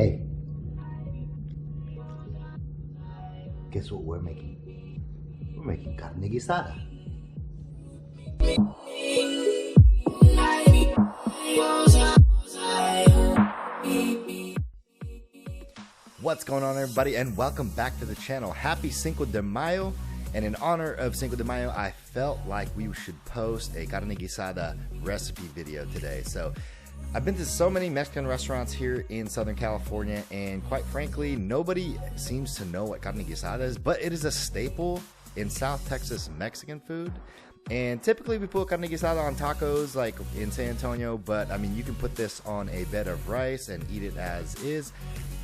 Hey, guess what we're making? We're making carne guisada. What's going on, everybody, and welcome back to the channel. Happy Cinco de Mayo, and in honor of Cinco de Mayo, I felt like we should post a carne guisada recipe video today. So I've been to so many Mexican restaurants here in Southern California, and quite frankly, nobody seems to know what carne guisada is, but it is a staple in South Texas Mexican food. And typically we put carne guisada on tacos like in San Antonio, but I mean, you can put this on a bed of rice and eat it as is,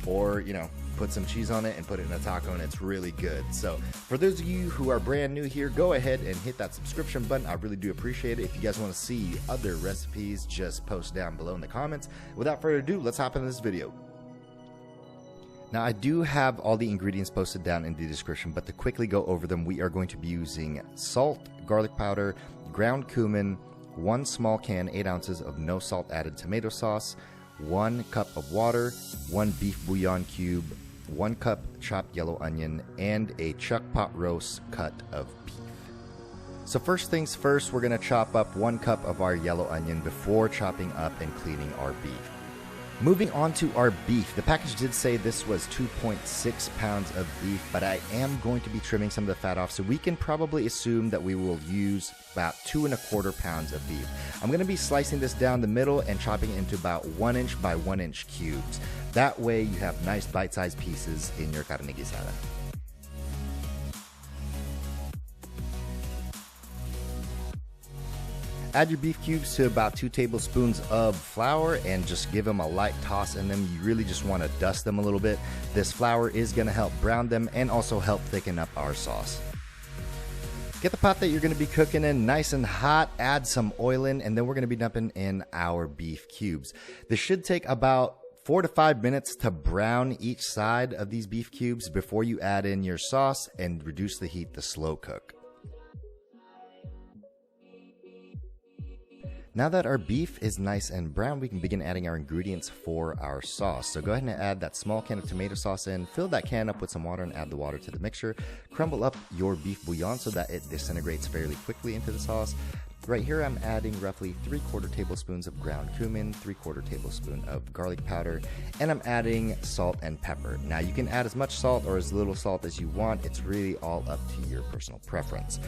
or, you know, put some cheese on it and put it in a taco, and it's really good. So for those of you who are brand new here, go ahead and hit that subscription button. I really do appreciate it. If you guys want to see other recipes, just post down below in the comments. Without further ado, let's hop into this video. Now, I do have all the ingredients posted down in the description, but to quickly go over them, we are going to be using salt, garlic powder, ground cumin, 1 small can, 8 ounces of no salt added tomato sauce, 1 cup of water, 1 beef bouillon cube, 1 cup chopped yellow onion, and a chuck pot roast cut of beef. So first things first, we're going to chop up 1 cup of our yellow onion before chopping up and cleaning our beef. Moving on to our beef, the package did say this was 2.6 pounds of beef, but I am going to be trimming some of the fat off, so we can probably assume that we will use about 2¼ pounds of beef. I'm going to be slicing this down the middle and chopping it into about 1 inch by 1 inch cubes. That way you have nice bite-sized pieces in your carne guisada. Add your beef cubes to about 2 tablespoons of flour and just give them a light toss in them. You really just want to dust them a little bit. This flour is going to help brown them and also help thicken up our sauce. Get the pot that you're going to be cooking in nice and hot, add some oil in, and then we're going to be dumping in our beef cubes. This should take about 4 to 5 minutes to brown each side of these beef cubes before you add in your sauce and reduce the heat to slow cook. Now that our beef is nice and brown, we can begin adding our ingredients for our sauce. So go ahead and add that small can of tomato sauce in, fill that can up with some water and add the water to the mixture. Crumble up your beef bouillon so that it disintegrates fairly quickly into the sauce. Right here I'm adding roughly 3/4 tablespoons of ground cumin, 3/4 tablespoon of garlic powder, and I'm adding salt and pepper. Now you can add as much salt or as little salt as you want. It's really all up to your personal preference.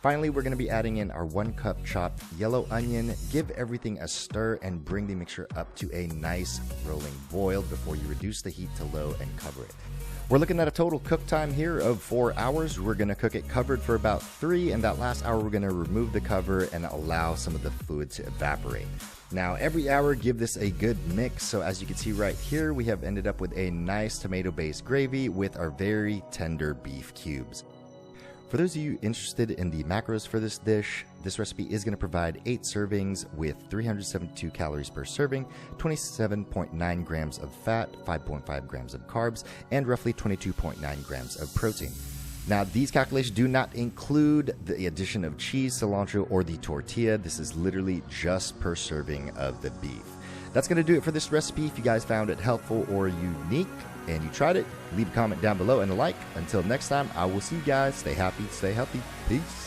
Finally, we're going to be adding in our 1 cup chopped yellow onion. Give everything a stir and bring the mixture up to a nice rolling boil before you reduce the heat to low and cover it. We're looking at a total cook time here of 4 hours. We're going to cook it covered for about 3, and that last hour we're going to remove the cover and allow some of the fluid to evaporate. Now, every hour give this a good mix. So as you can see right here, we have ended up with a nice tomato-based gravy with our very tender beef cubes. For those of you interested in the macros for this dish, this recipe is going to provide 8 servings with 372 calories per serving, 27.9 grams of fat, 5.5 grams of carbs, and roughly 22.9 grams of protein. Now, these calculations do not include the addition of cheese, cilantro, or the tortilla. This is literally just per serving of the beef. That's going to do it for this recipe. If you guys found it helpful or unique and you tried it, leave a comment down below and a like. Until next time, I will see you guys. Stay happy, stay healthy. Peace.